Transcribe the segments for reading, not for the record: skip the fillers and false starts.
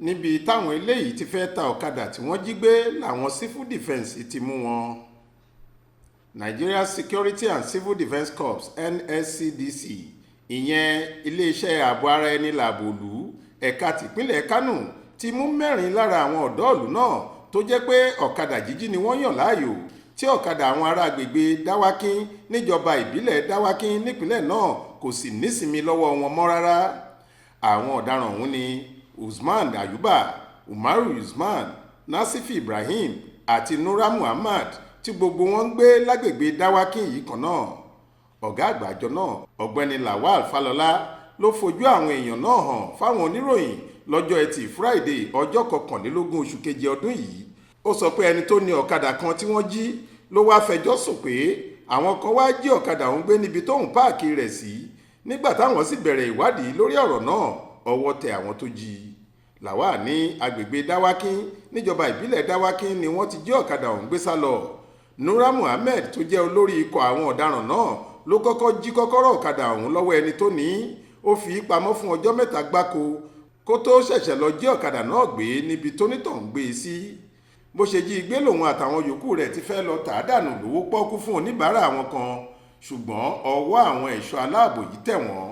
níbi táwọn eléyìí ti fẹ́ ta ọ̀kadà tí wọ́n jí gbé làwọn Sifu Difẹnsi ti mú wọn. Nigeria Security and Civil Defence Corps NSCDC ìyẹn iléeṣẹ́ ààbò ara ẹni làbòlú ẹ̀ka tìpínlẹ̀ Kánò ti mú 4 lára àwọn ọ̀dọ́ ìlú náà tó jẹ́ pé ọ̀kadà jíjí ni wọ́n yàn láàyò tí ọ̀kadà àwọn ará agbègbè Dáwákín níjọba ìbílẹ̀ Dáwákín nípínlẹ̀ náà kò sì nísinmi lọ́wọ́ wọn mọ́ rárá. Àwọn ọ̀daràn ọ̀hún ni Usman Ayuba, Umaru Usman, Nasifi Ibrahim àti Nura Muhammad tí gbogbo wọn ń gbé lágbègbè Dáwákín yìí kan náà. Ọ̀gá àgbà àjọ náà ọ̀gbẹ́ni Lawal Falọlá ló fojú àwọn èèyàn náà hàn fáwọn oníròyìn lọ́jọ́ Ẹtì Friday ọjọ́ 21 oṣù keje ọdún yìí. Ó sọ pé ẹni tó ní ọ̀kadà kan tí wọ́n jí ló wá fẹjọ́ sùn pé àwọn kan wá jí ọ̀kadà òun gbé níbi tóun páàkì rẹ̀ sí. Nígbà táwọn sì bẹ̀rẹ̀ ìwádìí lórí ọ̀rọ̀ náà ọwọ́ tẹ àwọn tó jí. Lawal ní agbègbè Dáwákín níjọba ìbílẹ̀ Dáwákín ni wọ́n ti jí ọ̀kadà òun gbé sá lọ. Nura Muhammed tó jẹ́ olórí ikọ̀ àwọn ọ̀daràn náà ló kọ́kọ́ jí kọ́kọ́rọ́ ọ̀kadà ọ̀hún lọ́wọ́ ẹni tó ní ó fi pamọ́ fún ọjọ́ 7 gbáko kó tó ṣẹ̀ṣẹ̀ lọ jí ọ̀kadà náà gbé níbi tó nítàn gbé e sí. Bó ṣe jí gbé lòun àtàwọn yòókù rẹ̀ ti fẹ́ lọ tà á dànù lówó pọ́kú fún oníbàárà àwọn kan, ṣùgbọ́n ọwọ́ àwọn ẹ̀ṣọ́ aláàbò yìí tẹ̀ wọ́n.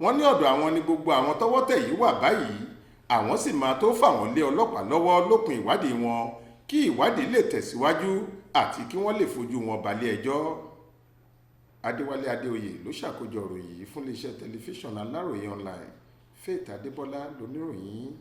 Wọ́n ní ọ̀dọ̀ àwọn ni gbogbo àwọn tọ́wọ́ tẹ̀ yìí wà báyìí, àwọn sì máa tó fà wọ́n lé ọlọ́pàá lọ́wọ́ lópin ìwádìí wọn kí ìwádìí lè tẹ̀síwájú àti kí wọ́n lè fojú wọn balẹ̀ ẹjọ́. Adéwálé Adéoyè ló ṣàkójọ ìròyìn yìí fún iléeṣẹ́ tẹlifíṣàn Aláròye online. Faith Adébọ́lá lóníròyìn.